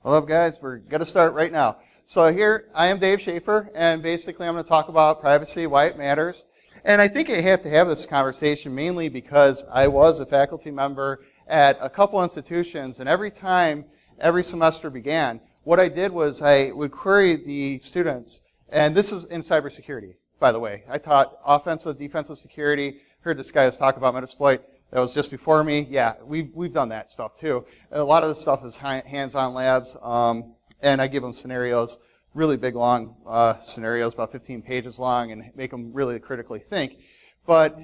Hello guys, we're going to start right now. So here, I am Dave Schaefer, and basically I'm going to talk about privacy, why it matters. And I think I have to have this conversation mainly because I was a faculty member at a couple institutions, and every time, every semester began, what I did was I would query the students, and this was in cybersecurity, by the way. I taught offensive, defensive security, heard this guy talk about Metasploit. That was just before me. Yeah, we've done that stuff too. And a lot of the stuff is hands-on labs, and I give them scenarios, really big, long scenarios, about 15 pages long, and make them really critically think. But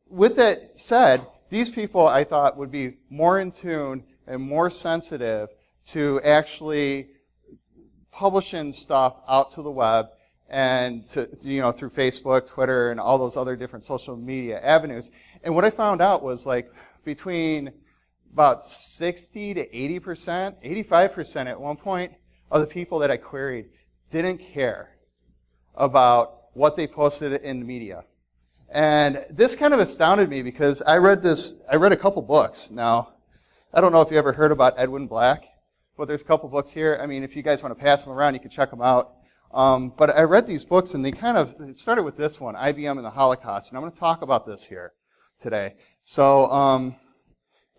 with that said, these people I thought would be more in tune and more sensitive to actually publishing stuff out to the web and to, through Facebook, Twitter, and all those other different social media avenues. And what I found out was like between about 60 to 80%, 85% at one point of the people that I queried didn't care about what they posted in the media. And this kind of astounded me because I read a couple books. Now, I don't know if you ever heard about Edwin Black, but there's a couple books here. I mean, if you guys want to pass them around, you can check them out. But I read these books, and it started with this one, IBM and the Holocaust, and I'm going to talk about this here today. So,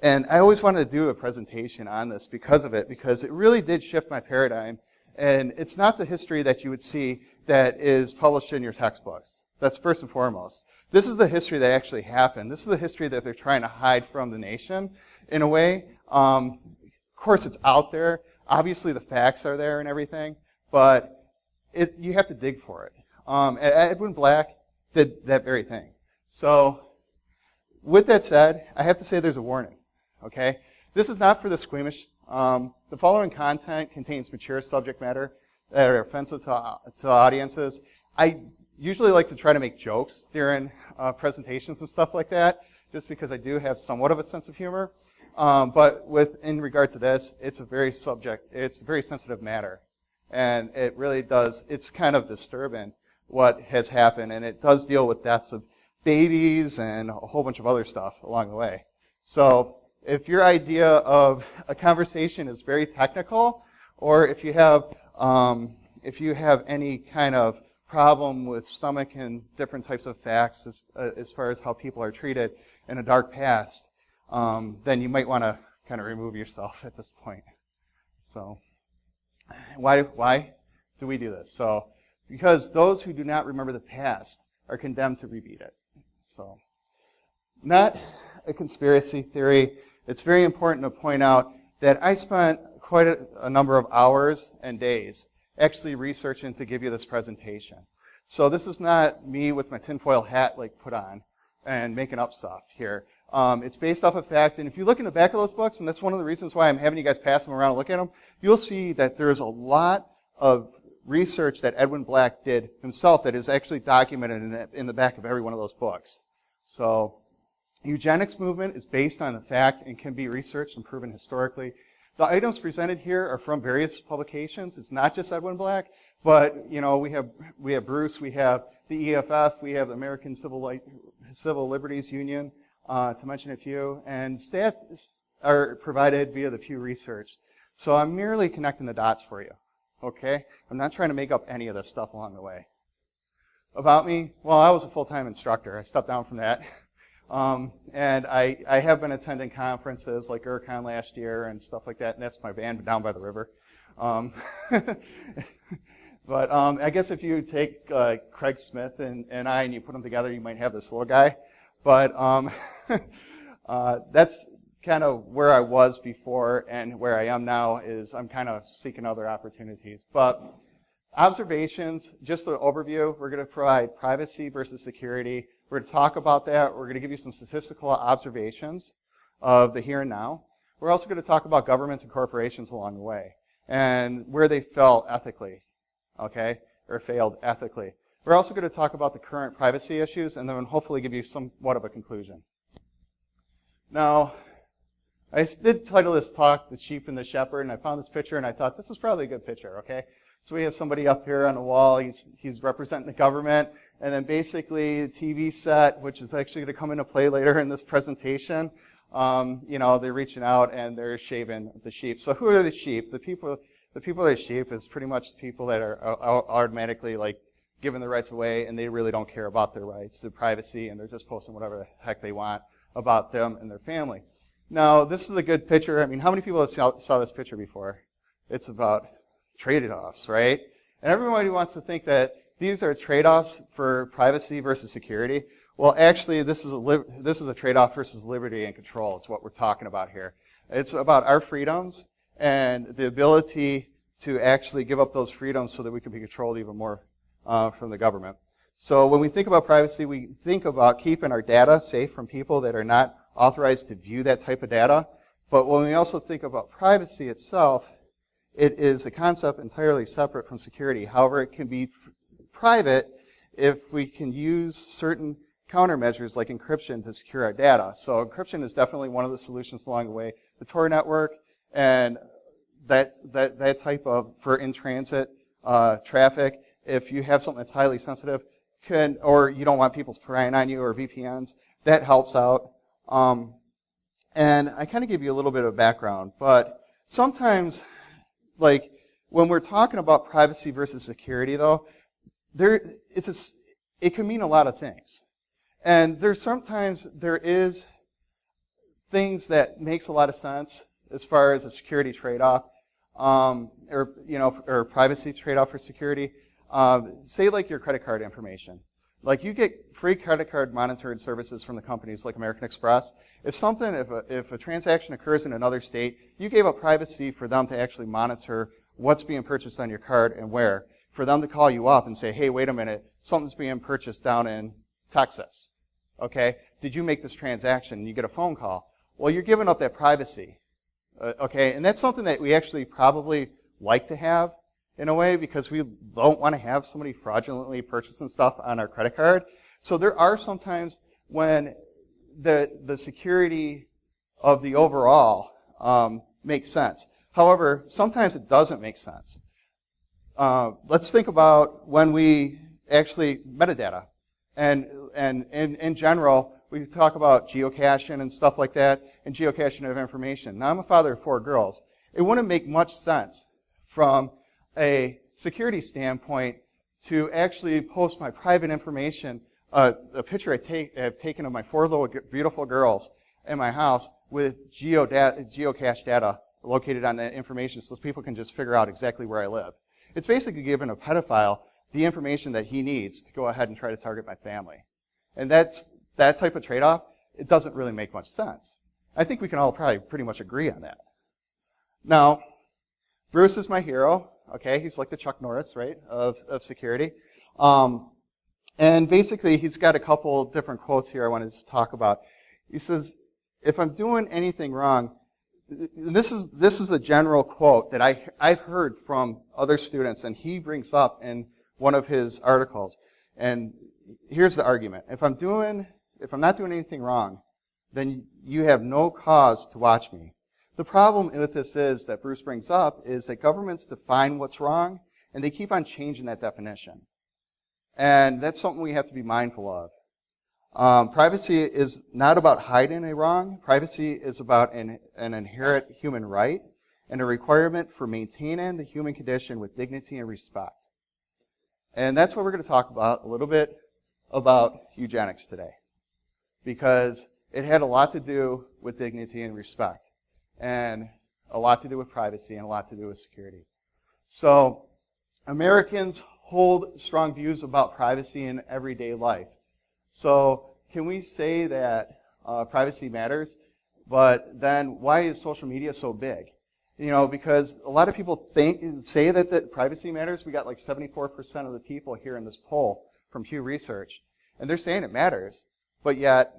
and I always wanted to do a presentation on this because of it, because it really did shift my paradigm, and it's not the history that you would see that is published in your textbooks. That's first and foremost. This is the history that actually happened. This is the history that they're trying to hide from the nation, in a way. Of course, it's out there. Obviously, the facts are there and everything, but you have to dig for it. Edwin Black did that very thing. So, with that said, I have to say there's a warning, okay? This is not for the squeamish. The following content contains mature subject matter that are offensive to audiences. I usually like to try to make jokes during presentations and stuff like that, just because I do have somewhat of a sense of humor. But in regard to this, it's a very sensitive matter. And it really does, it's kind of disturbing what has happened, and it does deal with deaths of babies and a whole bunch of other stuff along the way. So if your idea of a conversation is very technical, or if you have any kind of problem with stomach and different types of facts as far as how people are treated in a dark past, then you might want to kind of remove yourself at this point. So why do we do this? So because those who do not remember the past are condemned to repeat it. So not a conspiracy theory. It's very important to point out that I spent quite a number of hours and days actually researching to give you this presentation. So this is not me with my tinfoil hat put on and making up stuff here. It's based off of fact, and if you look in the back of those books, and that's one of the reasons why I'm having you guys pass them around and look at them, you'll see that there's a lot of research that Edwin Black did himself that is actually documented in the back of every one of those books. So, Eugenics movement is based on the fact and can be researched and proven historically. The items presented here are from various publications. It's not just Edwin Black, but we have Bruce, we have the EFF, we have the American Civil Liberties Union, to mention a few, and stats are provided via the Pew Research. So I'm merely connecting the dots for you, okay? I'm not trying to make up any of this stuff along the way. About me, well, I was a full-time instructor. I stepped down from that. And I have been attending conferences like ERCON last year and stuff like that, and that's my band down by the river. But I guess if you take Craig Smith and I and you put them together, you might have this little guy. But that's kind of where I was before, and where I am now is I'm kind of seeking other opportunities. But observations, just an overview, we're going to provide privacy versus security. We're going to talk about that. We're going to give you some statistical observations of the here and now. We're also going to talk about governments and corporations along the way and where they fell ethically, okay, or failed ethically. We're also going to talk about the current privacy issues and then hopefully give you somewhat of a conclusion. Now, I did title this talk, The Sheep and the Shepherd, and I found this picture and I thought this was probably a good picture, okay? So we have somebody up here on the wall, he's representing the government, and then basically the TV set, which is actually going to come into play later in this presentation, They're reaching out and they're shaving the sheep. So who are the sheep? The people that are sheep is pretty much the people that are automatically like giving their rights away, and they really don't care about their rights, their privacy, and they're just posting whatever the heck they want about them and their family. Now, this is a good picture. I mean, how many people have saw this picture before? It's about trade-offs, right? And everybody wants to think that these are trade-offs for privacy versus security. Well, actually, this is a trade-off versus liberty and control. It's what we're talking about here. It's about our freedoms and the ability to actually give up those freedoms so that we can be controlled even more from the government. So when we think about privacy, we think about keeping our data safe from people that are not authorized to view that type of data. But when we also think about privacy itself, it is a concept entirely separate from security. However, it can be private if we can use certain countermeasures like encryption to secure our data. So encryption is definitely one of the solutions along the way. The Tor network and that type of, for in-transit traffic, if you have something that's highly sensitive, or you don't want people spying on you, or VPNs, that helps out. And I kind of give you a little bit of background, but sometimes, like, when we're talking about privacy versus security, though, it can mean a lot of things. And sometimes there is things that makes a lot of sense as far as a security trade-off, or privacy trade-off for security. Say like your credit card information. Like you get free credit card monitored services from the companies like American Express. If a transaction occurs in another state, you gave up privacy for them to actually monitor what's being purchased on your card and where. For them to call you up and say, hey, wait a minute, something's being purchased down in Texas. Okay? Did you make this transaction? And you get a phone call. Well, you're giving up that privacy. Okay? And that's something that we actually probably like to have in a way, because we don't want to have somebody fraudulently purchasing stuff on our credit card. So there are some times when the security of the overall makes sense. However, sometimes it doesn't make sense. Let's think about when we actually metadata. And in general, we talk about geocaching and stuff like that, and geocaching of information. Now, I'm a father of 4 girls. It wouldn't make much sense from a security standpoint to actually post my private information, a picture I've taken of my 4 little beautiful girls in my house with geocache data located on that information so people can just figure out exactly where I live. It's basically giving a pedophile the information that he needs to go ahead and try to target my family. And that type of trade-off, it doesn't really make much sense. I think we can all probably pretty much agree on that. Now, Bruce is my hero. Okay, he's like the Chuck Norris, right, of security. And basically, he's got a couple different quotes here I wanted to talk about. He says, if I'm doing anything wrong, this is a general quote that I've heard from other students, and he brings up in one of his articles. And here's the argument. If I'm not doing anything wrong, then you have no cause to watch me. The problem with this is that Bruce brings up is that governments define what's wrong, and they keep on changing that definition. And that's something we have to be mindful of. Privacy is not about hiding a wrong. Privacy is about an inherent human right and a requirement for maintaining the human condition with dignity and respect. And that's what we're going to talk about a little bit about eugenics today, because it had a lot to do with dignity and respect, and a lot to do with privacy, and a lot to do with security. So Americans hold strong views about privacy in everyday life. So can we say that privacy matters, but then why is social media so big? Because a lot of people say that privacy matters. We got like 74% of the people here in this poll from Pew Research, and they're saying it matters, but yet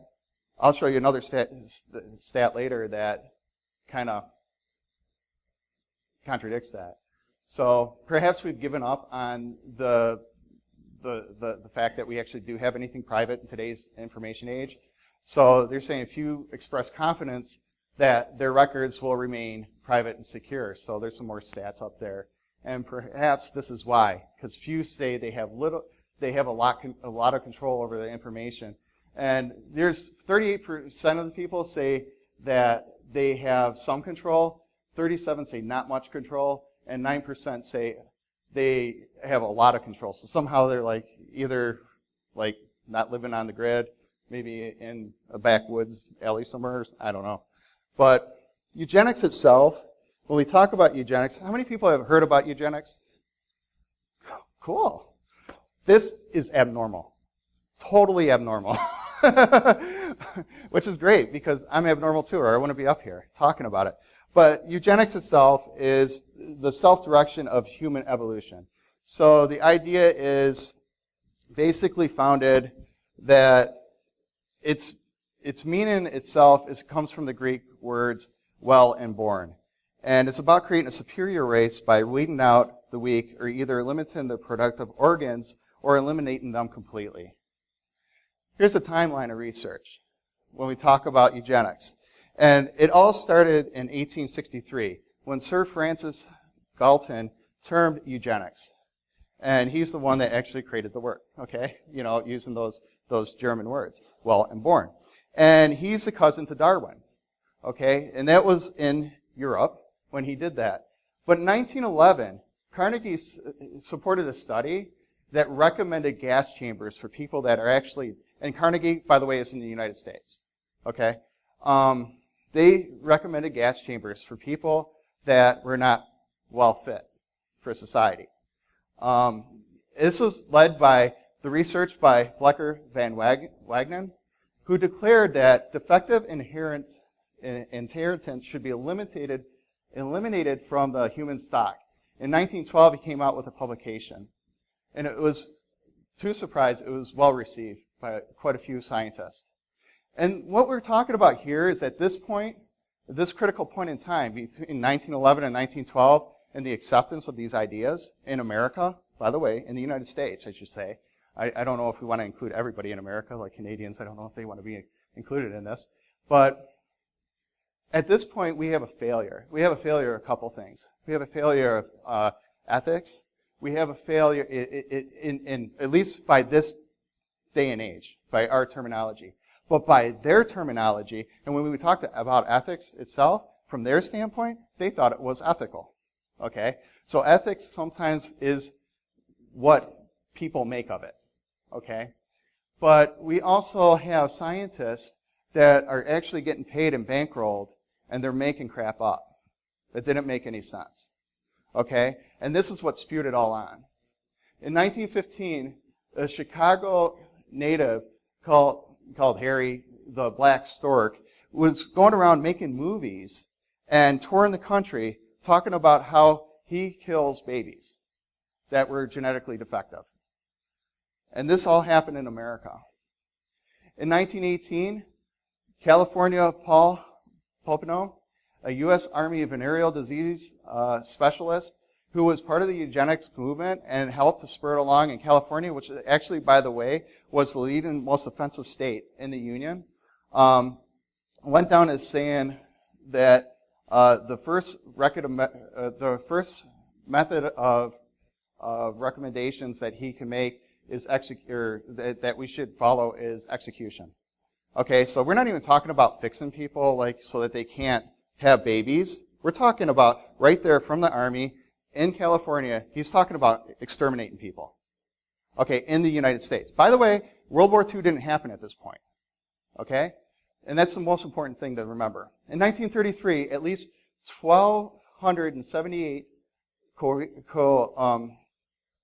I'll show you another stat later that kind of contradicts that. So perhaps we've given up on the fact that we actually do have anything private in today's information age. So they're saying few express confidence that their records will remain private and secure. So there's some more stats up there. And perhaps this is why, because few say they have a lot of control over the information. And there's 38% of the people say that they have some control, 37 say not much control, and 9% say they have a lot of control. So somehow they're like either like not living on the grid, maybe in a backwoods alley somewhere, I don't know. But eugenics itself, when we talk about eugenics, how many people have heard about eugenics? Cool. This is abnormal. Totally abnormal. Which is great because I'm abnormal too, or I wouldn't be up here talking about it. But eugenics itself is the self-direction of human evolution. So the idea is basically founded that its meaning itself comes from the Greek words well and born. And it's about creating a superior race by weeding out the weak or either limiting the productive organs or eliminating them completely. Here's a timeline of research when we talk about eugenics. And it all started in 1863 when Sir Francis Galton termed eugenics. And he's the one that actually created the word, okay? You know, using those German words, well and born. And he's a cousin to Darwin, okay? And that was in Europe when he did that. But in 1911, Carnegie supported a study that recommended gas chambers for people that are actually, and Carnegie, by the way, is in the United States, okay? They recommended gas chambers for people that were not well fit for society. This was led by the research by Blecker van Wagenen, who declared that defective inheritance should be eliminated from the human stock. In 1912, he came out with a publication. And it was, to surprise, it was well received by quite a few scientists. And what we're talking about here is at this point, this critical point in time, between 1911 and 1912, and the acceptance of these ideas in America, by the way, in the United States, I should say. I don't know if we want to include everybody in America, like Canadians. I don't know if they want to be included in this. But at this point, we have a failure. We have a failure of a couple things. We have a failure of ethics. We have a failure, in at least by this day and age, by our terminology. But by their terminology, and when we talked about ethics itself, from their standpoint, they thought it was ethical. Okay? So ethics sometimes is what people make of it. Okay? But we also have scientists that are actually getting paid and bankrolled, and they're making crap up that didn't make any sense. Okay? And this is what spewed it all on. In 1915, a Chicago native called Harry the Black Stork was going around making movies and touring the country talking about how he kills babies that were genetically defective. And this all happened in America. In 1918, California Paul Popenoe, a U.S. Army venereal disease specialist who was part of the eugenics movement and helped to spur it along in California, which actually, by the way, was the leading most offensive state in the Union, went down as saying that the first method of recommendations that he can make is that we should follow is execution. Okay, so we're not even talking about fixing people like so that they can't have babies. We're talking about right there from the Army in California. He's talking about exterminating people. Okay, in the United States. By the way, World War II didn't happen at this point. Okay? And that's the most important thing to remember. In 1933, at least 1,278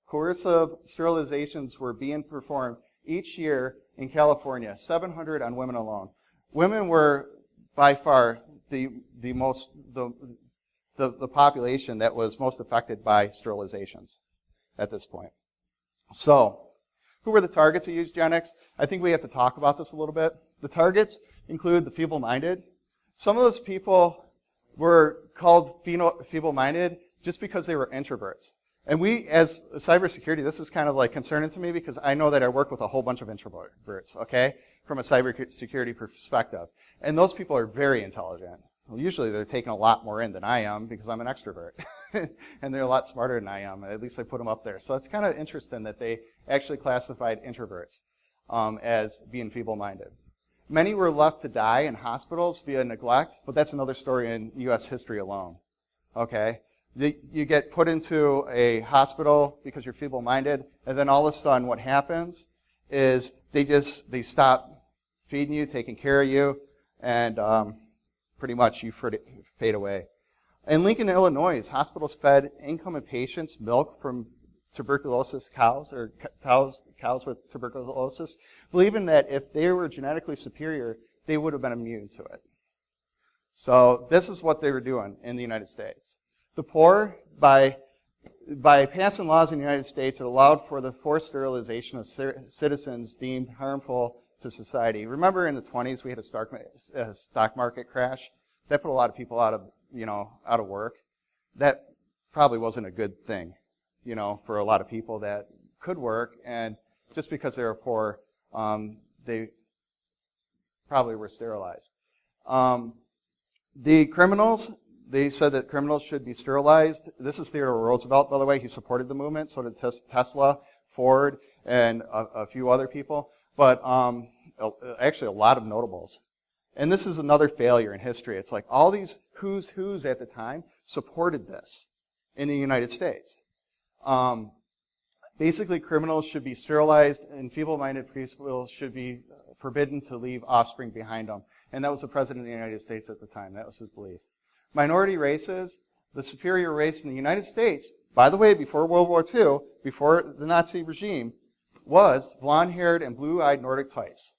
coercive sterilizations were being performed each year in California, 700 on women alone. Women were by far the population that was most affected by sterilizations at this point. So, who were the targets of eugenics? I think we have to talk about this a little bit. The targets include the feeble-minded. Some of those people were called feeble-minded just because they were introverts. And we, as cybersecurity, this is kind of like concerning to me because I know that I work with a whole bunch of introverts, okay, from a cybersecurity perspective. And those people are very intelligent. Well, usually they're taking a lot more in than I am because I'm an extrovert. And they're a lot smarter than I am. At least I put them up there. So it's kind of interesting that they actually classified introverts as being feeble-minded. Many were left to die in hospitals via neglect, but that's another story in U.S. history alone. Okay? You get put into a hospital because you're feeble-minded, and then all of a sudden what happens is they stop feeding you, taking care of you, and pretty much you fade away. In Lincoln, Illinois, hospitals fed incoming patients milk from tuberculosis cows, or cows with tuberculosis, believing that if they were genetically superior, they would have been immune to it. So this is what they were doing in the United States. The poor, by passing laws in the United States, it allowed for the forced sterilization of citizens deemed harmful to society. Remember in the 20s we had a stock market crash? That put a lot of people out of work. That probably wasn't a good thing, for a lot of people that could work, and just because they were poor, they probably were sterilized. The criminals, they said that criminals should be sterilized. This is Theodore Roosevelt, by the way. He supported the movement, so did Tesla, Ford, and a few other people. But actually a lot of notables. And this is another failure in history. It's like all these who's at the time supported this in the United States. Basically, criminals should be sterilized, and feeble-minded people should be forbidden to leave offspring behind them. And that was the president of the United States at the time. That was his belief. Minority races, the superior race in the United States, by the way, before World War II, before the Nazi regime, was blonde-haired and blue-eyed Nordic types.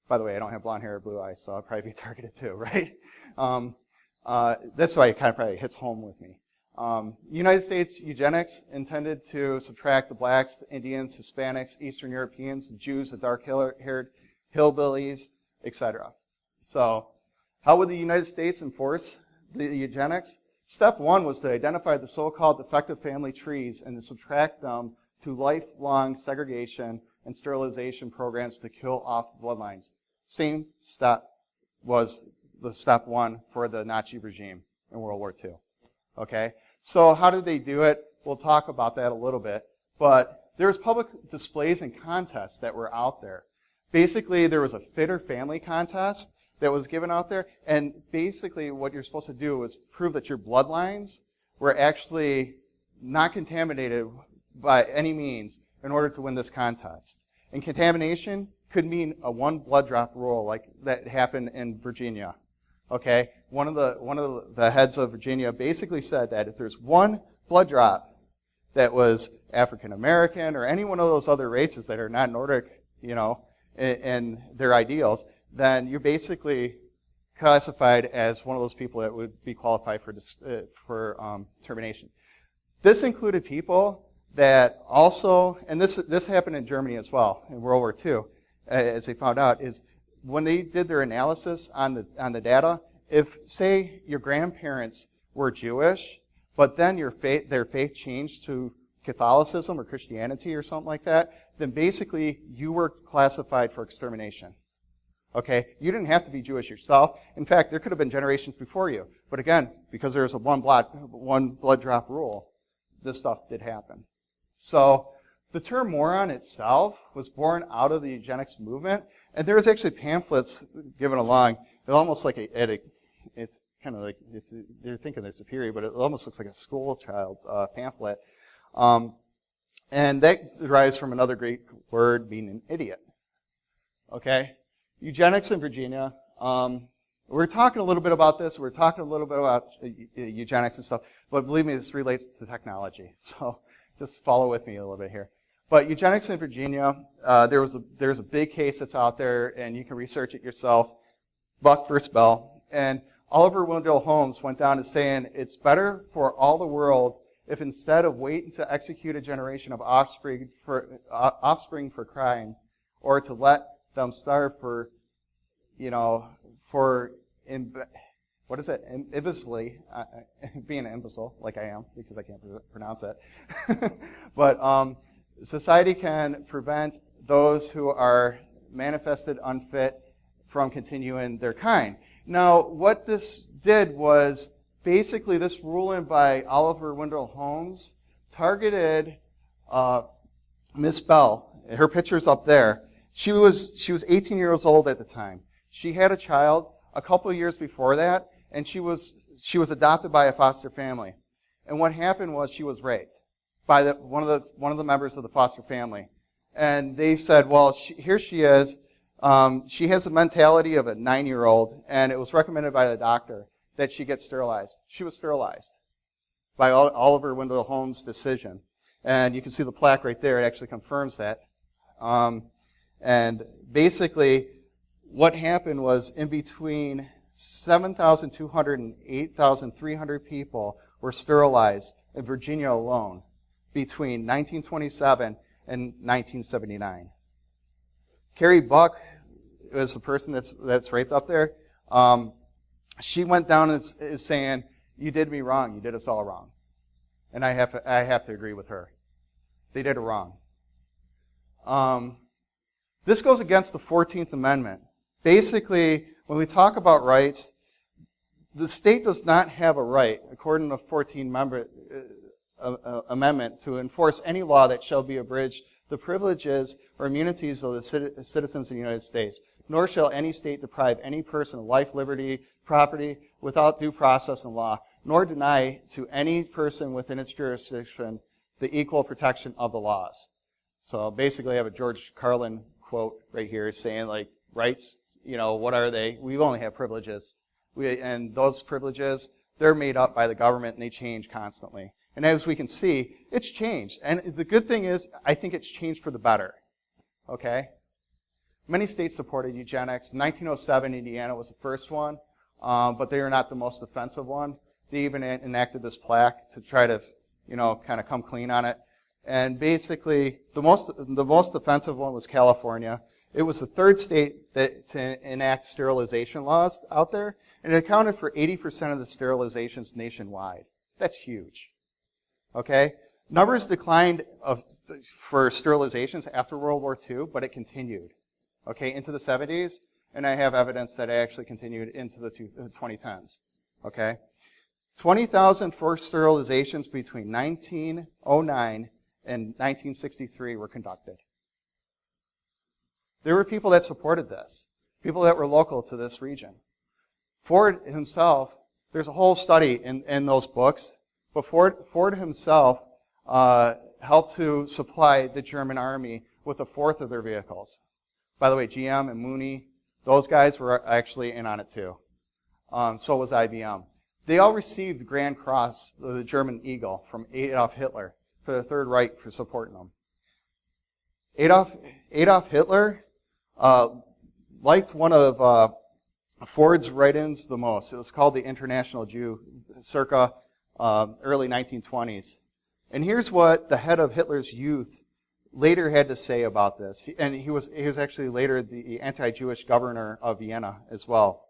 By the way, I don't have blonde hair or blue eyes, so I'll probably be targeted too, right? That's why it kind of probably hits home with me. United States eugenics intended to subtract the blacks, Indians, Hispanics, Eastern Europeans, Jews, the dark-haired hillbillies, etc. So, how would the United States enforce the eugenics? Step one was to identify the so-called defective family trees and to subtract them to lifelong segregation and sterilization programs to kill off bloodlines. Same step was the step one for the Nazi regime in World War II. Okay? So how did they do it? We'll talk about that a little bit. But there was public displays and contests that were out there. Basically, there was a fitter family contest that was given out there, and basically what you're supposed to do is prove that your bloodlines were actually not contaminated by any means in order to win this contest. And contamination could mean a one blood drop rule like that happened in Virginia. Okay? One of the heads of Virginia basically said that if there's one blood drop that was African American or any one of those other races that are not Nordic, in their ideals, then you're basically classified as one of those people that would be qualified for termination. This included people that also, and this happened in Germany as well in World War II, as they found out, is when they did their analysis on the data, if, say, your grandparents were Jewish, but then their faith changed to Catholicism or Christianity or something like that, then basically you were classified for extermination. Okay? You didn't have to be Jewish yourself. In fact, there could have been generations before you. But again, because there's a one blood drop rule, this stuff did happen. So the term moron itself was born out of the eugenics movement, and there was actually pamphlets given along. It's almost like it's kind of like, they're thinking they're superior, but it almost looks like a school child's pamphlet. And that derives from another Greek word meaning an idiot. Okay? Eugenics in Virginia. We're talking a little bit about this. We're talking a little bit about eugenics and stuff, but believe me, this relates to technology. So just follow with me a little bit here. But eugenics in Virginia, there's a big case that's out there, and you can research it yourself. Buck versus Bell. And Oliver Wendell Holmes went down to saying, it's better for all the world if instead of waiting to execute a generation of offspring for crime, or to let them starve for imbecilely, being an imbecile, like I am, because I can't pronounce it. But society can prevent those who are manifested unfit from continuing their kind. Now, what this did was, basically this ruling by Oliver Wendell Holmes targeted Miss Bell. Her picture's up there. She was 18 years old at the time. She had a child a couple of years before that, and she was adopted by a foster family. And what happened was she was raped by one of the members of the foster family. And they said, well, here she is. She has the mentality of a 9-year-old, and it was recommended by the doctor that she get sterilized. She was sterilized by Oliver Wendell Holmes' decision. And you can see the plaque right there. It actually confirms that. And basically, what happened was in between 7,200 and 8,300 people were sterilized in Virginia alone between 1927 and 1979. Carrie Buck is the person that's raped up there. She went down as saying, "You did me wrong. You did us all wrong," and I have to agree with her. They did it wrong. This goes against the 14th Amendment. Basically, when we talk about rights, the state does not have a right, according to the 14th Amendment, to enforce any law that shall be abridged the privileges or immunities of the citizens of the United States, nor shall any state deprive any person of life, liberty, property without due process and law, nor deny to any person within its jurisdiction the equal protection of the laws. So basically I have a George Carlin quote right here saying, like, rights, what are they? We only have privileges. And those privileges, they're made up by the government and they change constantly. And as we can see, it's changed. And the good thing is, I think it's changed for the better. Okay? Many states supported eugenics. 1907, Indiana was the first one, but they are not the most offensive one. They even enacted this plaque to try to, kind of come clean on it. And basically, the most offensive one was California. It was the third state to enact sterilization laws out there, and it accounted for 80% of the sterilizations nationwide. That's huge. Okay? Numbers declined for sterilizations after World War II, but it continued. Okay, into the 70s, and I have evidence that it actually continued into the 2010s. Okay? 20,000 forced sterilizations between 1909 and 1963 were conducted. There were people that supported this, people that were local to this region. Ford himself, there's a whole study in those books, but Ford himself helped to supply the German army with a fourth of their vehicles. By the way, GM and Mooney, those guys were actually in on it too. So was IBM. They all received the Grand Cross, the German Eagle, from Adolf Hitler for the Third Reich for supporting them. Adolf Hitler liked one of Ford's write-ins the most. It was called The International Jew, circa early 1920s. And here's what the head of Hitler's youth later had to say about this. And he was actually later the anti-Jewish governor of Vienna as well.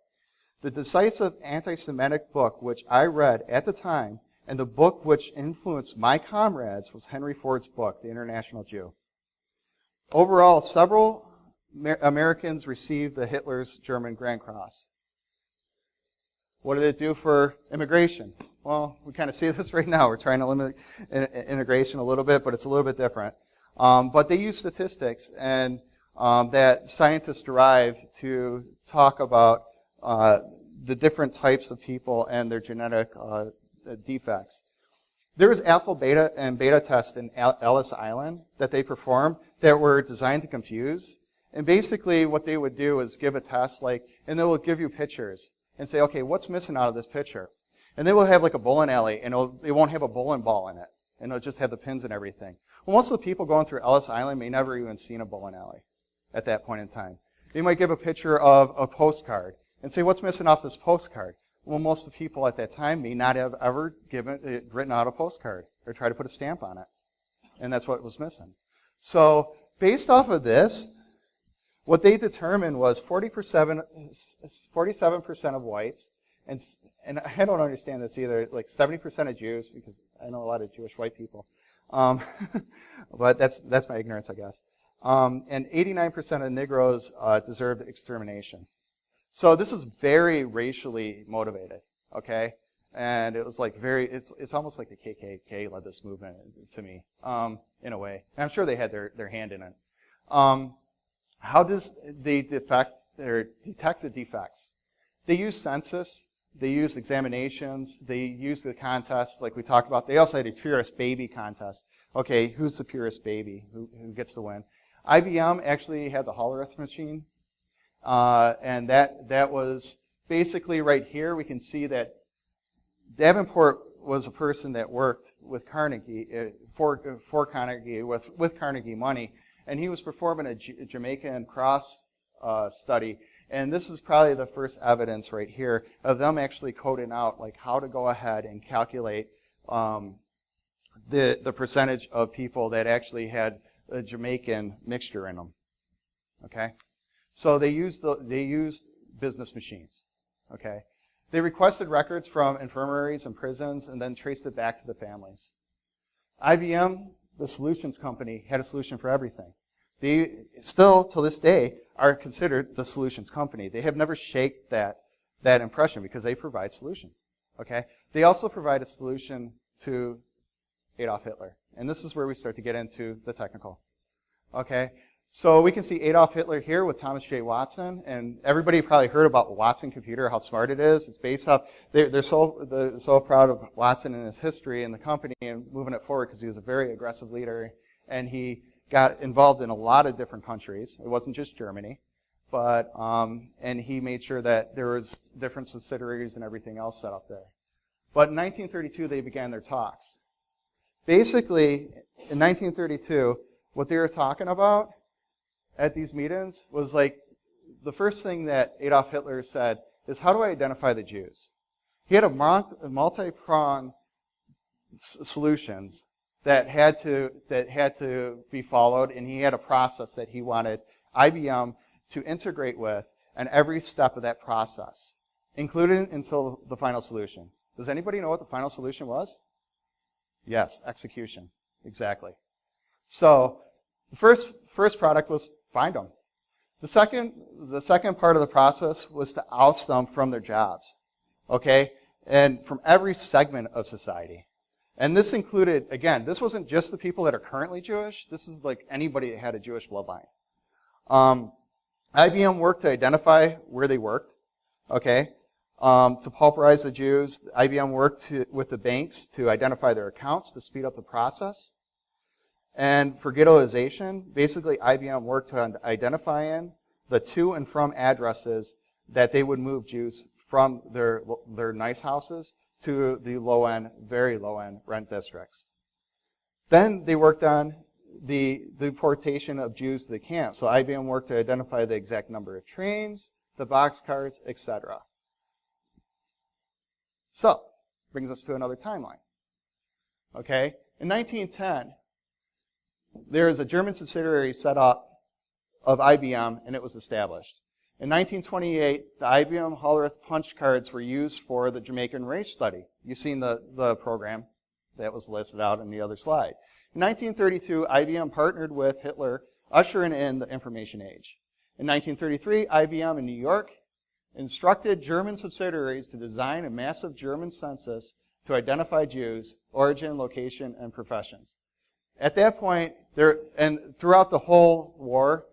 The decisive anti-Semitic book which I read at the time, and the book which influenced my comrades, was Henry Ford's book, The International Jew. Overall, several Americans received the Hitler's German Grand Cross. What did it do for immigration? Well, we kind of see this right now. We're trying to limit immigration a little bit, but it's a little bit different. But they use statistics and that scientists derive to talk about the different types of people and their genetic defects. There was alpha, beta, and beta tests in Ellis Island that they performed that were designed to confuse. And basically what they would do is give a test, and they will give you pictures and say, okay, what's missing out of this picture? And they will have like a bowling alley, and they won't have a bowling ball in it. And they'll just have the pins and everything. Well, most of the people going through Ellis Island may never even seen a bowling alley at that point in time. They might give a picture of a postcard and say, what's missing off this postcard? Well, most of the people at that time may not have ever written out a postcard or tried to put a stamp on it. And that's what was missing. So based off of this, what they determined was 47% of whites, and I don't understand this either, like 70% of Jews, because I know a lot of Jewish white people. But that's my ignorance, I guess. And 89% of Negroes deserved extermination. So this is very racially motivated, okay? And it was like it's almost like the KKK led this movement to me, in a way. And I'm sure they had their hand in it. how does they detect the defects? They use census, they use examinations, they use the contests like we talked about. They also had a purest baby contest. Okay, who's the purest baby? Who gets to win? IBM actually had the Hollerith machine, and that was basically right here. We can see that Davenport was a person that worked with Carnegie, for Carnegie, with Carnegie money, and he was performing a Jamaican cross study. And this is probably the first evidence right here of them actually coding out like how to go ahead and calculate the percentage of people that actually had a Jamaican mixture in them. Okay, so they used business machines. Okay, they requested records from infirmaries and prisons and then traced it back to the families. IBM, the solutions company, had a solution for everything. They still, to this day, are considered the solutions company. They have never shaked that impression because they provide solutions. Okay? They also provide a solution to Adolf Hitler. And this is where we start to get into the technical. Okay? So we can see Adolf Hitler here with Thomas J. Watson, and everybody probably heard about Watson computer, how smart it is. It's based off, they're so proud of Watson and his history in the company and moving it forward because he was a very aggressive leader, and he got involved in a lot of different countries. It wasn't just Germany, but and he made sure that there was different subsidiaries and everything else set up there. But in 1932, they began their talks. Basically, in 1932, what they were talking about at these meetings was like, the first thing that Adolf Hitler said is, how do I identify the Jews? He had a multi-pronged solutions that had to be followed, and he had a process that he wanted IBM to integrate with on every step of that process, including until the final solution. Does anybody know what the final solution was? Yes, execution. Exactly. So the first product was find them. The second part of the process was to oust them from their jobs, okay, and from every segment of society. And this included, again, this wasn't just the people that are currently Jewish. This is like anybody that had a Jewish bloodline. IBM worked to identify where they worked, okay, to pauperize the Jews. IBM worked with the banks to identify their accounts to speed up the process. And for ghettoization, basically IBM worked to identify the to and from addresses that they would move Jews from their nice houses to the low-end, very low-end rent districts. Then they worked on the deportation of Jews to the camp. So IBM worked to identify the exact number of trains, the boxcars, etc. So, brings us to another timeline. Okay, in 1910, there is a German subsidiary set up of IBM, and it was established. In 1928, the IBM Hollerith punch cards were used for the Jamaican race study. You've seen the program that was listed out in the other slide. In 1932, IBM partnered with Hitler, ushering in the information age. In 1933, IBM in New York instructed German subsidiaries to design a massive German census to identify Jews, origin, location, and professions. At that point, and throughout the whole war,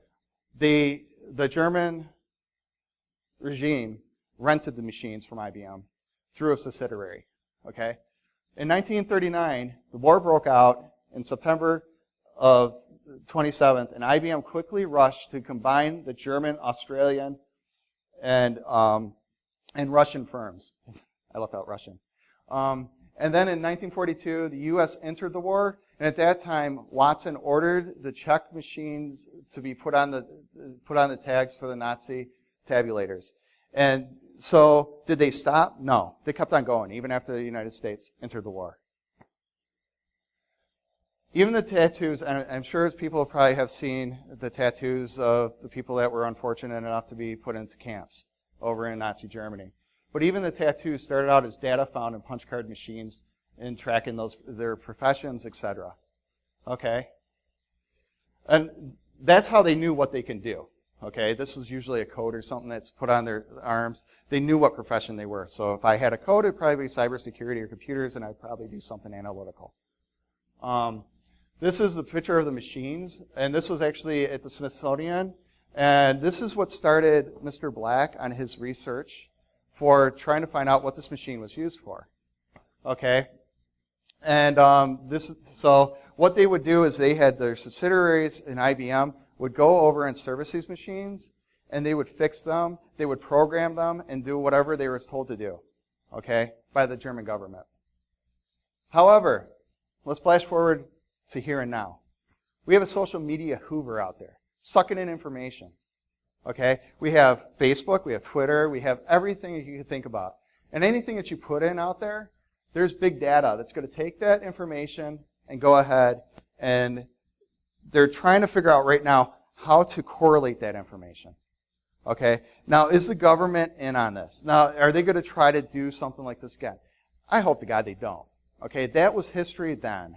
the German regime rented the machines from IBM through a subsidiary. Okay? In 1939, the war broke out in September of 27th, and IBM quickly rushed to combine the German, Australian, and Russian firms. I left out Russian. And then in 1942, the U.S. entered the war, and at that time, Watson ordered the check machines to be put on the tags for the Nazi tabulators. And so, did they stop? No. They kept on going, even after the United States entered the war. Even the tattoos, and I'm sure people probably have seen the tattoos of the people that were unfortunate enough to be put into camps over in Nazi Germany. But even the tattoos started out as data found in punch card machines and tracking their professions, etc. Okay? And that's how they knew what they can do. Okay? This is usually a code or something that's put on their arms. They knew what profession they were. So if I had a code, it'd probably be cybersecurity or computers, and I'd probably do something analytical. This is the picture of the machines, and this was actually at the Smithsonian. And this is what started Mr. Black on his research for trying to find out what this machine was used for. Okay? And so what they would do is they had their subsidiaries in IBM would go over and service these machines, and they would fix them, they would program them, and do whatever they were told to do, okay, by the German government. However, let's flash forward to here and now. We have a social media Hoover out there, sucking in information, okay? We have Facebook, we have Twitter, we have everything you can think about. And anything that you put in out there, there's big data that's going to take that information and go ahead, and they're trying to figure out right now how to correlate that information. Okay? Now, is the government in on this? Now, are they going to try to do something like this again? I hope to God they don't. Okay? That was history then.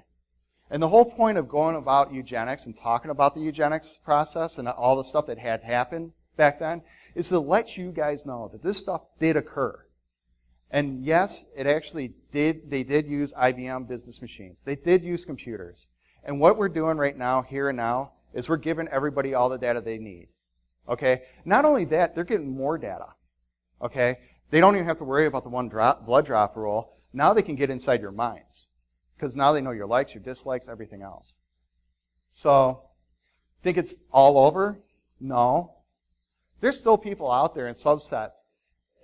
And the whole point of going about eugenics and talking about the eugenics process and all the stuff that had happened back then is to let you guys know that this stuff did occur. And yes, it actually did. They did use IBM business machines. They did use computers. And what we're doing right now, here and now, is we're giving everybody all the data they need. Okay? Not only that, they're getting more data. Okay? They don't even have to worry about the blood drop rule. Now they can get inside your minds. Because now they know your likes, your dislikes, everything else. So, think it's all over? No. There's still people out there in subsets,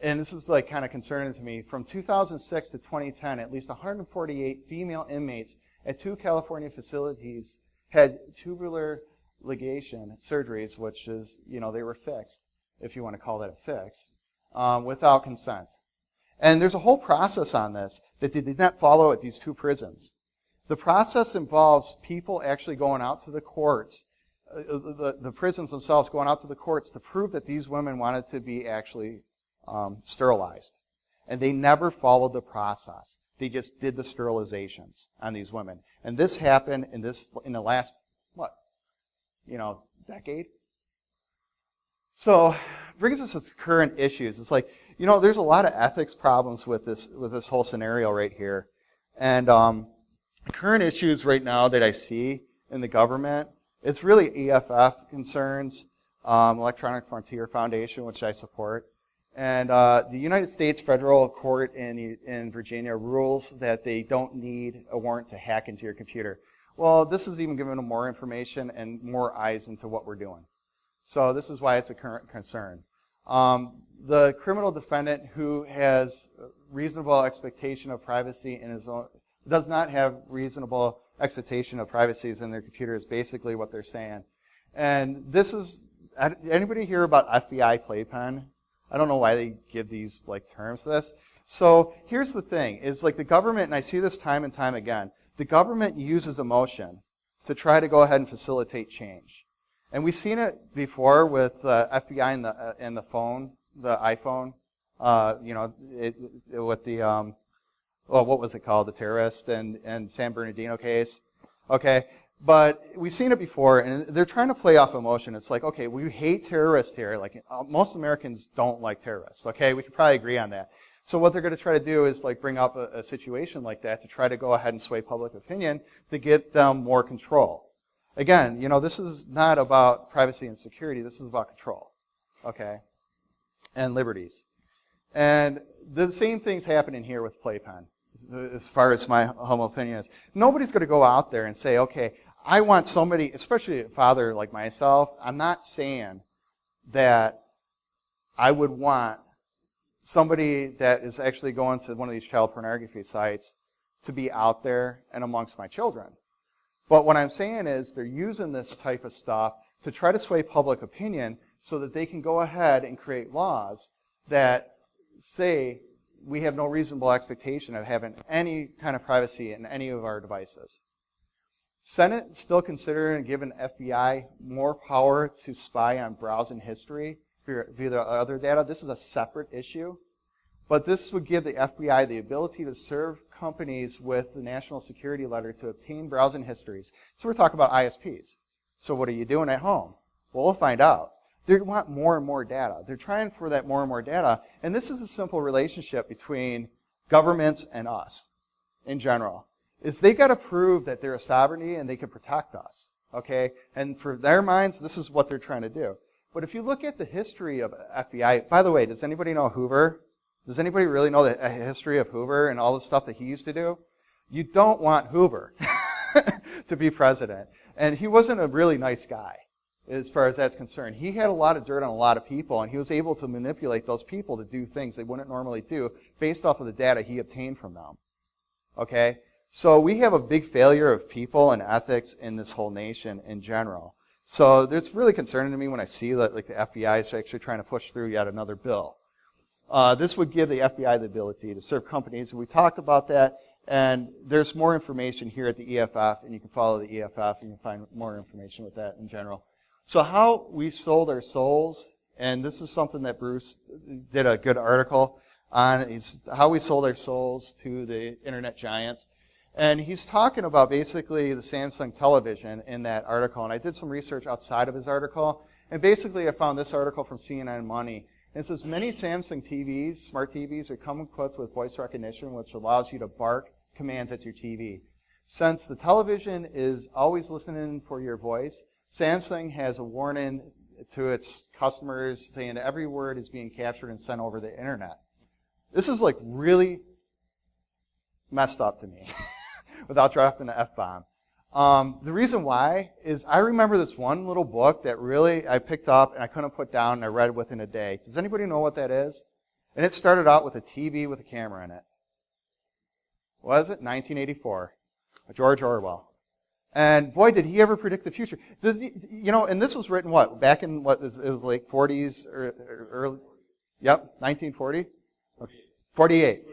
and this is like kind of concerning to me. From 2006 to 2010, at least 148 female inmates at 2 California facilities had tubular ligation surgeries, which is, they were fixed, if you want to call that a fix, without consent. And there's a whole process on this that they did not follow at these 2 prisons. The process involves people actually going out to the courts, the prisons themselves going out to the courts to prove that these women wanted to be actually sterilized. And they never followed the process. They just did the sterilizations on these women. And this happened in the last, decade? So, brings us to current issues. It's like, there's a lot of ethics problems with this whole scenario right here. And current issues right now that I see in the government, it's really EFF concerns, Electronic Frontier Foundation, which I support. And the United States Federal Court in Virginia rules that they don't need a warrant to hack into your computer. Well, this is even giving them more information and more eyes into what we're doing. So this is why it's a current concern. The criminal defendant who has reasonable expectation of privacy in his own, does not have reasonable expectation of privacy in their computer is basically what they're saying. And this is, anybody hear about FBI playpen? I don't know why they give these terms to this. So here's the thing, is the government, and I see this time and time again, the government uses emotion to try to go ahead and facilitate change. And we've seen it before with the FBI and the phone, the iPhone, with the, what was it called, the terrorist and San Bernardino case. Okay, but we've seen it before, and they're trying to play off emotion. It's like, okay, we hate terrorists here. Most Americans don't like terrorists. Okay, we could probably agree on that. So what they're going to try to do is bring up a situation like that to try to go ahead and sway public opinion to get them more control. Again, this is not about privacy and security. This is about control, okay, and liberties. And the same thing's happening here with Playpen, as far as my humble opinion is. Nobody's going to go out there and say, okay, I want somebody, especially a father like myself, I'm not saying that I would want somebody that is actually going to one of these child pornography sites to be out there and amongst my children. But what I'm saying is they're using this type of stuff to try to sway public opinion so that they can go ahead and create laws that say we have no reasonable expectation of having any kind of privacy in any of our devices. Senate still considering giving FBI more power to spy on browsing history via the other data. This is a separate issue. But this would give the FBI the ability to serve companies with the national security letter to obtain browsing histories. So we're talking about ISPs. So what are you doing at home? Well, we'll find out. They want more and more data. They're trying for that more and more data. And this is a simple relationship between governments and us in general. Is they got to prove that they're a sovereignty and they can protect us. Okay? And for their minds, this is what they're trying to do. But if you look at the history of FBI, by the way, does anybody know Hoover? Does anybody really know the history of Hoover and all the stuff that he used to do? You don't want Hoover to be president. And he wasn't a really nice guy as far as that's concerned. He had a lot of dirt on a lot of people, and he was able to manipulate those people to do things they wouldn't normally do based off of the data he obtained from them. Okay? So we have a big failure of people and ethics in this whole nation in general. So it's really concerning to me when I see that like the FBI is actually trying to push through yet another bill. This would give the FBI the ability to serve companies, and we talked about that, and there's more information here at the EFF, and you can follow the EFF, and you can find more information with that in general. So how we sold our souls, and this is something that Bruce did a good article on, is how we sold our souls to the internet giants. And he's talking about basically the Samsung television in that article, and I did some research outside of his article, and basically I found this article from CNN Money. And it says, many Samsung TVs, smart TVs, are come equipped with voice recognition, which allows you to bark commands at your TV. Since the television is always listening for your voice, Samsung has a warning to its customers saying every word is being captured and sent over the internet. This is like really messed up to me without dropping the F-bomb. The reason why is I remember this one little book that really I picked up and I couldn't put down and I read it within a day. Does anybody know what that is? And it started out with a TV with a camera in it. What is it? 1984. George Orwell. And boy, did he ever predict the future. Does he, and this was written what? Back in what, it was like 40s or early? Yep, 1940? 48.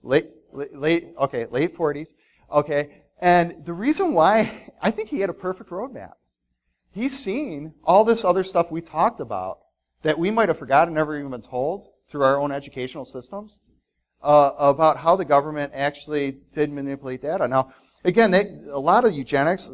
Late 40s. Okay. And the reason why, I think he had a perfect roadmap. He's seen all this other stuff we talked about that we might have forgotten, never even been told through our own educational systems about how the government actually did manipulate data. Now, again, a lot of eugenics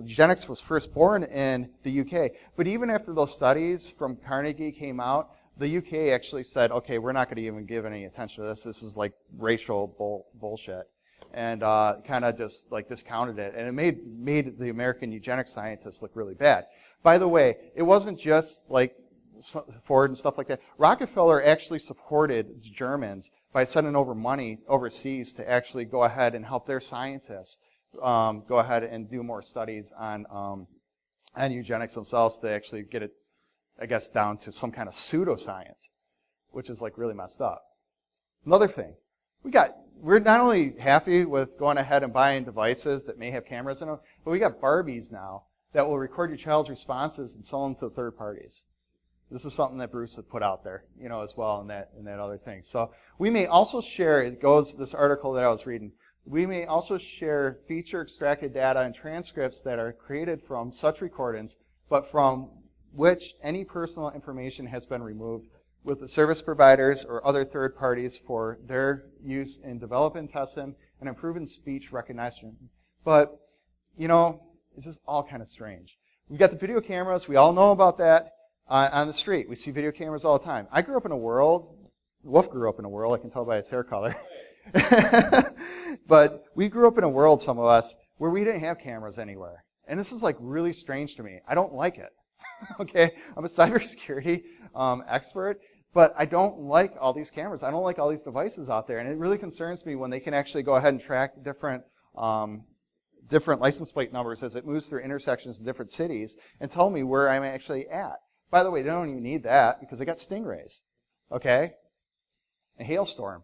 was first born in the UK, but even after those studies from Carnegie came out, the UK actually said, okay, we're not going to even give any attention to this. This is like racial bullshit. And kind of just like discounted it. And it made the American eugenics scientists look really bad. By the way, it wasn't just like Ford and stuff like that. Rockefeller actually supported the Germans by sending over money overseas to actually go ahead and help their scientists go ahead and do more studies on eugenics themselves to actually get it, I guess, down to some kind of pseudoscience, which is like really messed up. Another thing, we're not only happy with going ahead and buying devices that may have cameras in them, but we got Barbies now that will record your child's responses and sell them to third parties. This is something that Bruce had put out there, as well in that other thing. So we may also share, this article that I was reading, we may also share feature extracted data and transcripts that are created from such recordings, but from which any personal information has been removed, with the service providers or other third parties for their use in developing, testing, and improving speech recognition. But, it's just all kind of strange. We've got the video cameras. We all know about that on the street. We see video cameras all the time. I grew up in a world, Wolf grew up in a world, I can tell by his hair color. But we grew up in a world, some of us, where we didn't have cameras anywhere. And this is like really strange to me. I don't like it. Okay? I'm a cybersecurity expert. But I don't like all these cameras. I don't like all these devices out there. And it really concerns me when they can actually go ahead and track different license plate numbers as it moves through intersections in different cities and tell me where I'm actually at. By the way, they don't even need that because they got stingrays. Okay? A hailstorm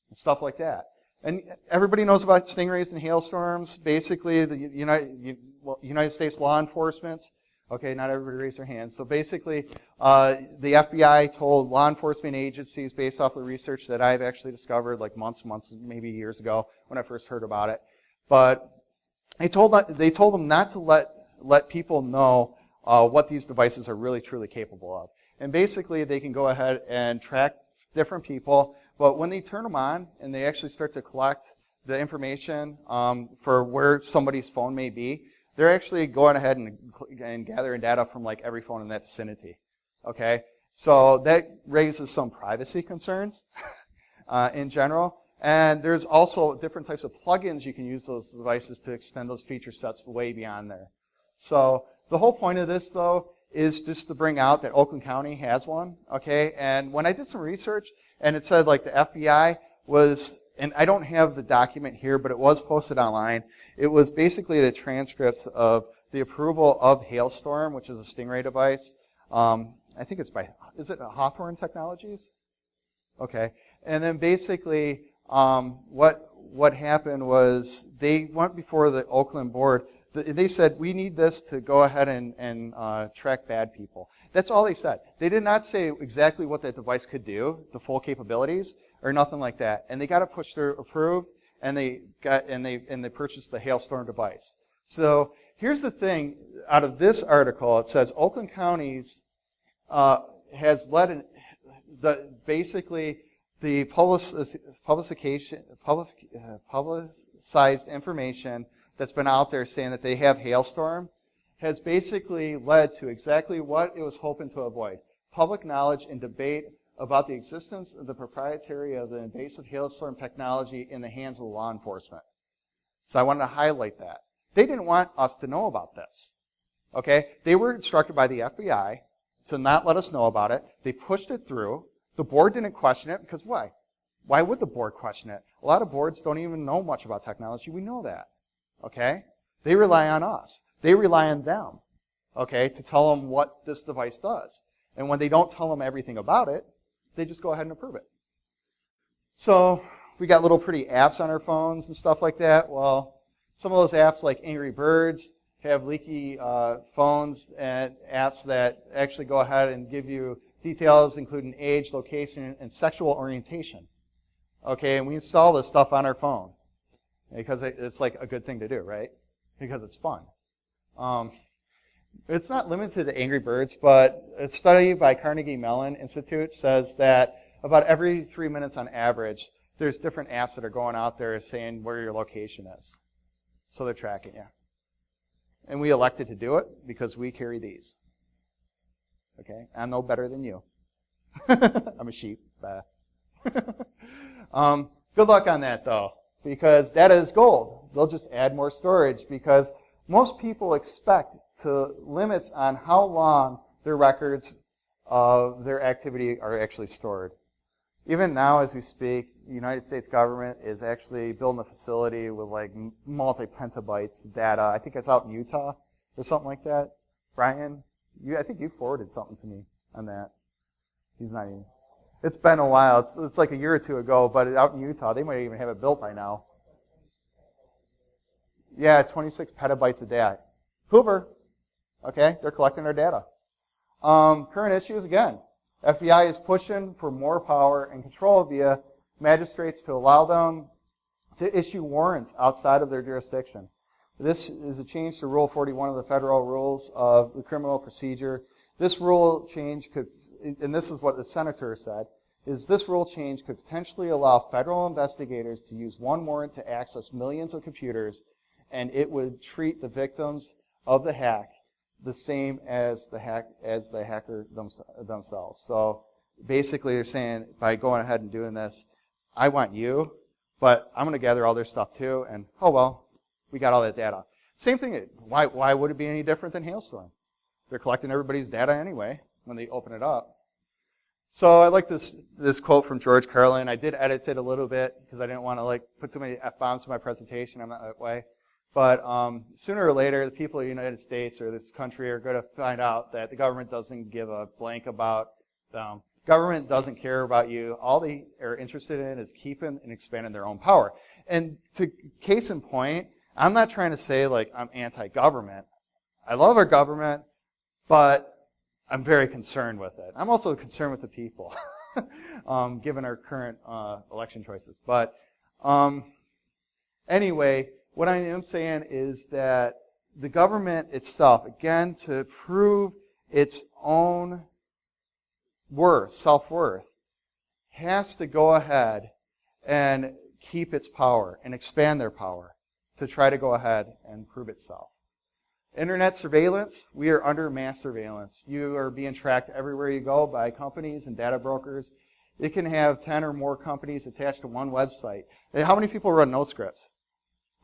and stuff like that. And everybody knows about stingrays and hailstorms. Basically, the United States law enforcement. Okay, not everybody raised their hands. So basically, the FBI told law enforcement agencies, based off the research that I've actually discovered like months, maybe years ago when I first heard about it, but they told them not to let people know what these devices are really truly capable of. And basically, they can go ahead and track different people, but when they turn them on and they actually start to collect the information for where somebody's phone may be, they're actually going ahead and gathering data from like every phone in that vicinity. Okay? So that raises some privacy concerns in general. And there's also different types of plugins you can use those devices to extend those feature sets way beyond there. So the whole point of this, though, is just to bring out that Oakland County has one, okay? And when I did some research, and it said like the FBI was, and I don't have the document here, but it was posted online. It was basically the transcripts of the approval of Hailstorm, which is a Stingray device. I think it's by, is it Hawthorne Technologies? Okay. And then basically, what happened was they went before the Oakland board. They said, we need this to go ahead and track bad people. That's all they said. They did not say exactly what that device could do, the full capabilities, or nothing like that. And they got it pushed through, approved, and they purchased the Hailstorm device. So here's the thing. Out of this article, it says Oakland County's has led basically the publicized information that's been out there saying that they have Hailstorm has basically led to exactly what it was hoping to avoid. Public knowledge and debate about the existence of the proprietary of the invasive Hailstorm technology in the hands of law enforcement. So I wanted to highlight that. They didn't want us to know about this. Okay? They were instructed by the FBI to not let us know about it. They pushed it through. The board didn't question it because why? Why would the board question it? A lot of boards don't even know much about technology. We know that. Okay? They rely on us. They rely on them, okay, to tell them what this device does. And when they don't tell them everything about it, they just go ahead and approve it. So we got little pretty apps on our phones and stuff like that. Well, some of those apps like Angry Birds have leaky phones and apps that actually go ahead and give you details including age, location, and sexual orientation. Okay, and we install this stuff on our phone because it's like a good thing to do, right? Because it's fun. It's not limited to Angry Birds, but a study by Carnegie Mellon Institute says that about every 3 minutes on average, there's different apps that are going out there saying where your location is. So they're tracking you. And we elected to do it because we carry these. Okay? I'm no better than you. I'm a sheep. Good luck on that, though, because data is gold. They'll just add more storage because most people expect to limits on how long their records of their activity are actually stored. Even now, as we speak, the United States government is actually building a facility with like multi-petabytes of data. I think it's out in Utah or something like that. Brian, I think you forwarded something to me on that. He's not even. It's been a while. It's like a year or two ago, but out in Utah, they might even have it built by now. Yeah, 26 petabytes a day. Hoover. Okay, they're collecting our data. Current issues, again. FBI is pushing for more power and control via magistrates to allow them to issue warrants outside of their jurisdiction. This is a change to Rule 41 of the Federal Rules of the Criminal Procedure. This rule change could, and this is what the senator said, is this rule change could potentially allow federal investigators to use one warrant to access millions of computers, and it would treat the victims of the hack the same as the hacker themselves. So basically they're saying by going ahead and doing this, I want you, but I'm going to gather all their stuff too, and oh well, we got all that data. Same thing, why would it be any different than Hailstorm? They're collecting everybody's data anyway when they open it up. So I like this quote from George Carlin. I did edit it a little bit because I didn't want to like put too many F-bombs in my presentation. I'm not that way. But sooner or later, the people of the United States or this country are going to find out that the government doesn't give a blank about them. Government doesn't care about you. All they are interested in is keeping and expanding their own power. And to case in point, I'm not trying to say like I'm anti-government. I love our government, but I'm very concerned with it. I'm also concerned with the people, given our current election choices. But anyway, what I am saying is that the government itself, again, to prove its own worth, self-worth, has to go ahead and keep its power and expand their power to try to go ahead and prove itself. Internet surveillance, we are under mass surveillance. You are being tracked everywhere you go by companies and data brokers. It can have 10 or more companies attached to one website. How many people run NoScripts?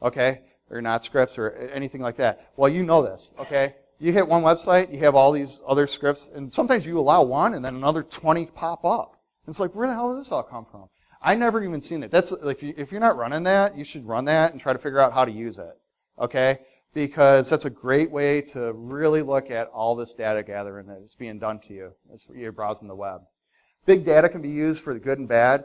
Okay? Or not scripts or anything like that. Well, you know this, okay? You hit one website, you have all these other scripts, and sometimes you allow one, and then another 20 pop up. It's like, where the hell did this all come from? I never even seen it. That's if you're not running that, you should run that and try to figure out how to use it. Okay? Because that's a great way to really look at all this data gathering that is being done to you as you're browsing the web. Big data can be used for the good and bad.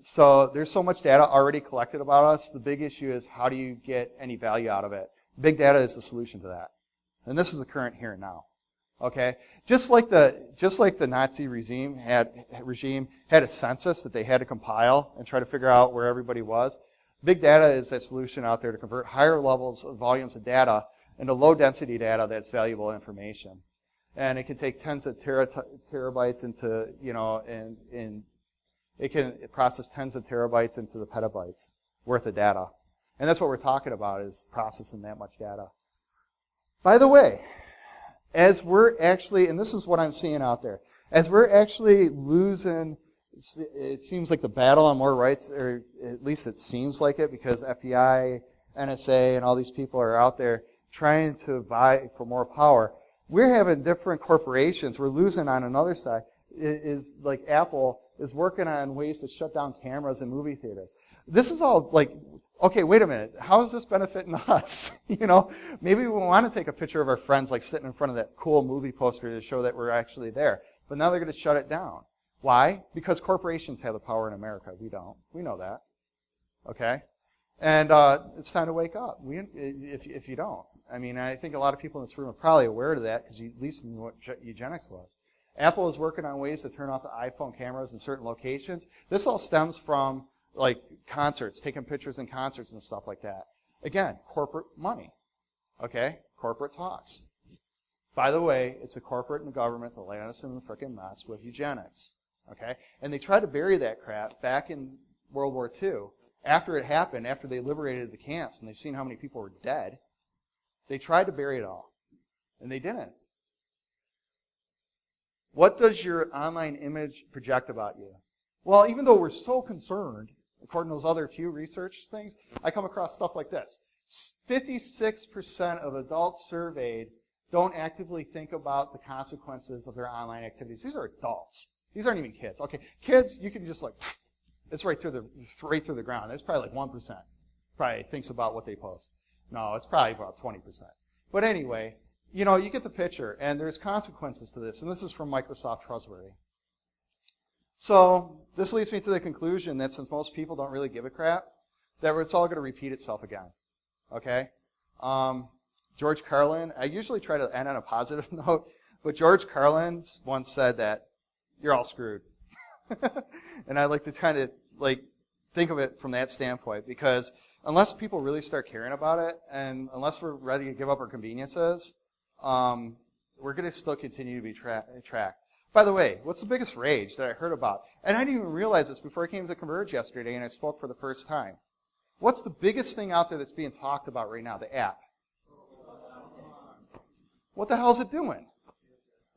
So there's so much data already collected about us. The big issue is how do you get any value out of it? Big data is the solution to that. And this is the current here and now. Okay? Just like the Nazi regime had a census that they had to compile and try to figure out where everybody was. Big data is that solution out there to convert higher levels of volumes of data into low density data that's valuable information. And it can take tens of terabytes into, and it can process tens of terabytes into the petabytes worth of data. And that's what we're talking about, is processing that much data. By the way, as we're actually, and this is what I'm seeing out there, as we're actually losing, it seems like the battle on more rights, or at least it seems like it, because FBI, NSA, and all these people are out there trying to vie for more power. We're having different corporations. We're losing on another side. Is like Apple is working on ways to shut down cameras in movie theaters. This is all like, okay, wait a minute. How is this benefiting us? Maybe we want to take a picture of our friends like sitting in front of that cool movie poster to show that we're actually there. But now they're going to shut it down. Why? Because corporations have the power in America. We don't. We know that. Okay? And it's time to wake up. If you don't. I mean, I think a lot of people in this room are probably aware of that because you at least knew what Eugenics was. Apple is working on ways to turn off the iPhone cameras in certain locations. This all stems from like concerts, taking pictures in concerts and stuff like that. Again, corporate money. Okay? Corporate talks. By the way, it's a corporate and the government that landed us in the frickin' mess with eugenics. Okay? And they tried to bury that crap back in World War II. After it happened, after they liberated the camps and they've seen how many people were dead, they tried to bury it all. And they didn't. What does your online image project about you? Well, even though we're so concerned, according to those other Pew Research things, I come across stuff like this. 56% of adults surveyed don't actively think about the consequences of their online activities. These are adults. These aren't even kids. Okay, kids, you can just like, it's right through the ground. It's probably like 1%. Probably thinks about what they post. No, it's probably about 20%. But anyway, you get the picture, and there's consequences to this, and this is from Microsoft Trustworthy. So this leads me to the conclusion that since most people don't really give a crap, that it's all going to repeat itself again. Okay? George Carlin, I usually try to end on a positive note, but George Carlin once said that you're all screwed. And I like to kind of think of it from that standpoint, because unless people really start caring about it, and unless we're ready to give up our conveniences, we're going to still continue to be tracked. By the way, what's the biggest rage that I heard about? And I didn't even realize this before I came to Converge yesterday and I spoke for the first time. What's the biggest thing out there that's being talked about right now? The app. What the hell is it doing?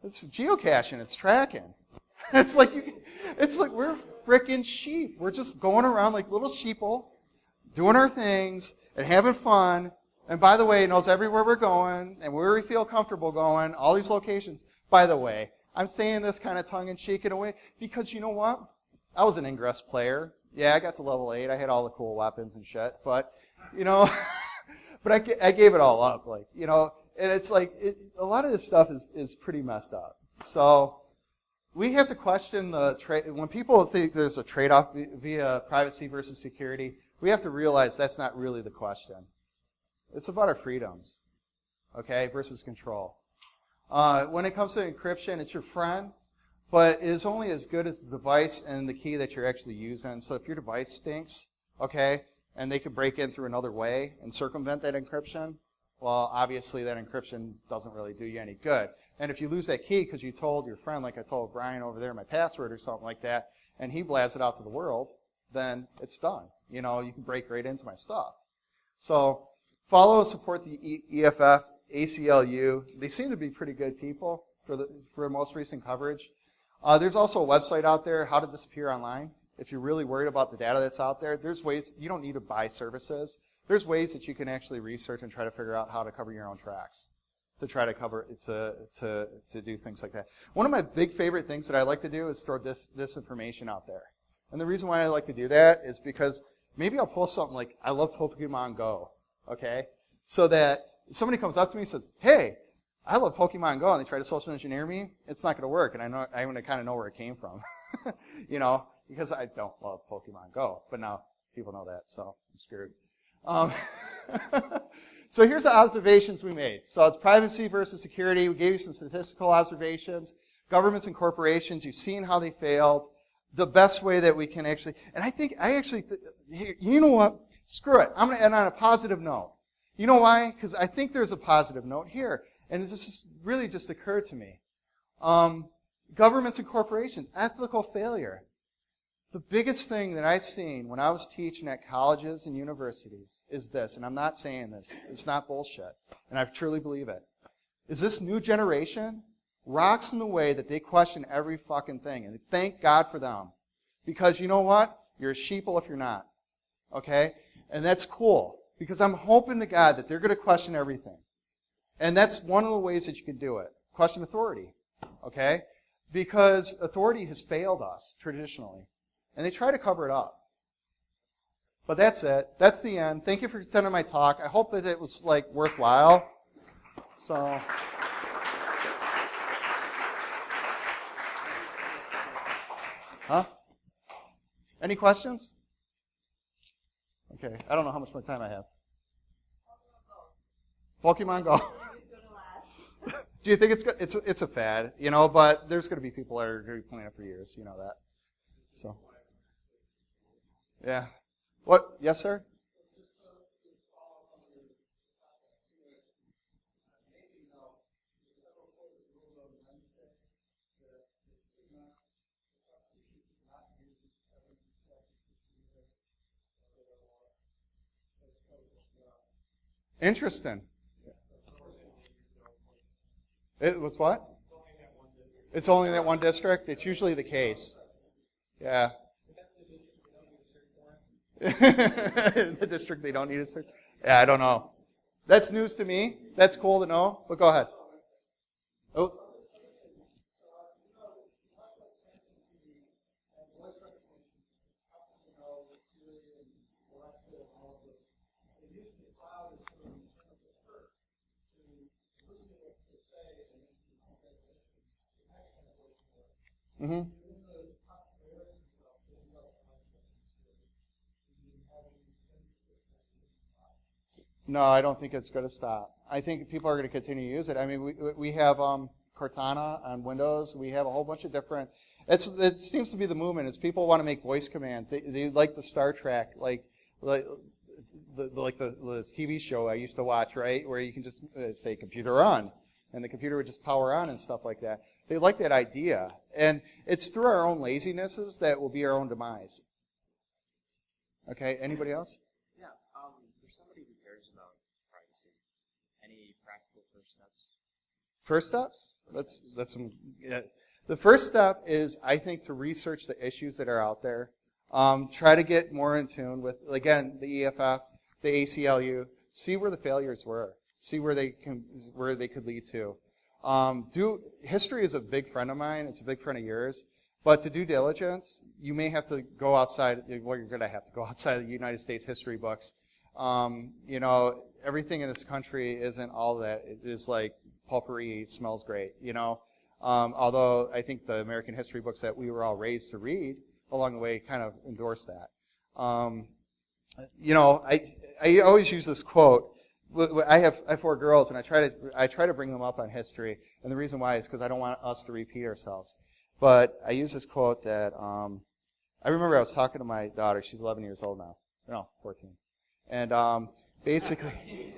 It's geocaching. It's tracking. It's like we're frickin' sheep. We're just going around like little sheeple, doing our things and having fun. And by the way, it knows everywhere we're going and where we feel comfortable going, all these locations. By the way, I'm saying this kind of tongue-in-cheek in a way because you know what? I was an Ingress player. Yeah, I got to level 8. I had all the cool weapons and shit. But, but I gave it all up. And it's like, a lot of this stuff is pretty messed up. So we have to question the trade. When people think there's a trade-off via privacy versus security, we have to realize that's not really the question. It's about our freedoms, okay, versus control. When it comes to encryption, it's your friend, but it is only as good as the device and the key that you're actually using. So if your device stinks, okay, and they could break in through another way and circumvent that encryption, well, obviously that encryption doesn't really do you any good. And if you lose that key because you told your friend, like I told Brian over there, my password or something like that, and he blabs it out to the world, then it's done. You can break right into my stuff. So follow and support the EFF, ACLU. They seem to be pretty good people for most recent coverage. There's also a website out there, How to Disappear Online. If you're really worried about the data that's out there, there's ways, you don't need to buy services. There's ways that you can actually research and try to figure out how to cover your own tracks. to try to cover to do things like that. One of my big favorite things that I like to do is throw disinformation out there. And the reason why I like to do that is because maybe I'll post something like, I love Pokemon Go, okay? So that somebody comes up to me and says, hey, I love Pokemon Go, and they try to social engineer me, it's not going to work, and I want to kind of know where it came from, because I don't love Pokemon Go, but now people know that, so I'm screwed. So here's the observations we made. So it's privacy versus security. We gave you some statistical observations. Governments and corporations, you've seen how they failed. The best way that we can actually, and you know what? Screw it. I'm going to end on a positive note. You know why? Because I think there's a positive note here. And this really just occurred to me. Governments and corporations, ethical failure. The biggest thing that I've seen when I was teaching at colleges and universities is this, and I'm not saying this, it's not bullshit, and I truly believe it, is this new generation rocks in the way that they question every fucking thing, and thank God for them. Because you know what? You're a sheeple if you're not. Okay? And that's cool, because I'm hoping to God that they're going to question everything. And that's one of the ways that you can do it. Question authority. Okay? Because authority has failed us, traditionally. And they try to cover it up. But that's it. That's the end. Thank you for attending my talk. I hope that it was, worthwhile. So... Huh? Any questions? Okay. I don't know how much more time I have. Pokemon Go. Do you think it's good? It's a fad, but there's going to be people that are going to be playing it for years. You know that. So. Yeah. What? Yes, sir? Interesting. It was what? It's only that one district? It's usually the case. Yeah. The district they don't need a search? Yeah, I don't know. That's news to me. That's cool to know, but go ahead. Oh. Mm-hmm. No, I don't think it's going to stop. I think people are going to continue to use it. I mean, we have Cortana on Windows. We have a whole bunch of different. It seems to be the movement. Is people want to make voice commands. They like the Star Trek, like the TV show I used to watch, right, where you can just say computer on, and the computer would just power on and stuff like that. They like that idea, and it's through our own lazinesses that will be our own demise. Okay. Anybody else? For somebody who cares about privacy, any practical first steps? First steps? That's some. Yeah. The first step is, I think, to research the issues that are out there. Try to get more in tune with, again, the EFF, the ACLU. See where the failures were. See where they could lead to. History is a big friend of mine. It's a big friend of yours. But to due diligence, you may have to go outside. Well, you're going to have to go outside of the United States history books. Everything in this country isn't all that. It is like potpourri, smells great, although I think the American history books that we were all raised to read along the way kind of endorse that. I always use this quote. I have 4 girls, and I try to bring them up on history, and the reason why is because I don't want us to repeat ourselves. But I use this quote that I remember I was talking to my daughter. She's 11 years old now. No, 14. And basically,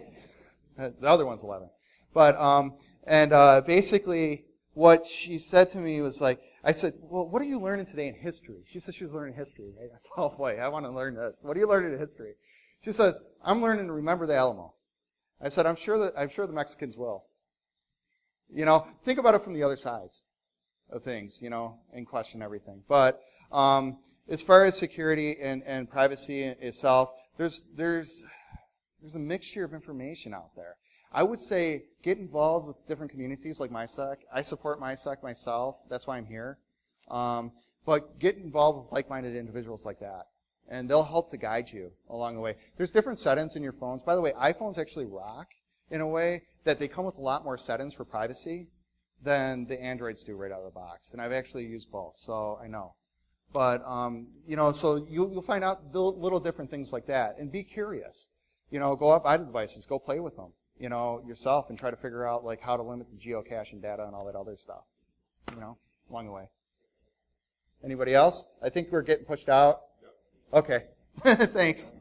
the other one's 11. But basically, what she said to me was like, I said, well, what are you learning today in history? She said she was learning history. Right? I said, oh boy, I want to learn this. What are you learning in history? She says, I'm learning to remember the Alamo. I said, I'm sure the Mexicans will. Think about it from the other sides of things, and question everything. But as far as security and privacy itself, there's a mixture of information out there. I would say get involved with different communities like MySec. I support MySec myself. That's why I'm here. But get involved with like-minded individuals like that. And they'll help to guide you along the way. There's different settings in your phones. By the way, iPhones actually rock in a way that they come with a lot more settings for privacy than the Androids do right out of the box. And I've actually used both, so I know. But, so you'll find out little different things like that. And be curious. Go up IDA devices, go play with them, yourself and try to figure out, like, how to limit the geocaching data and all that other stuff, along the way. Anybody else? I think we're getting pushed out. Okay. Thanks.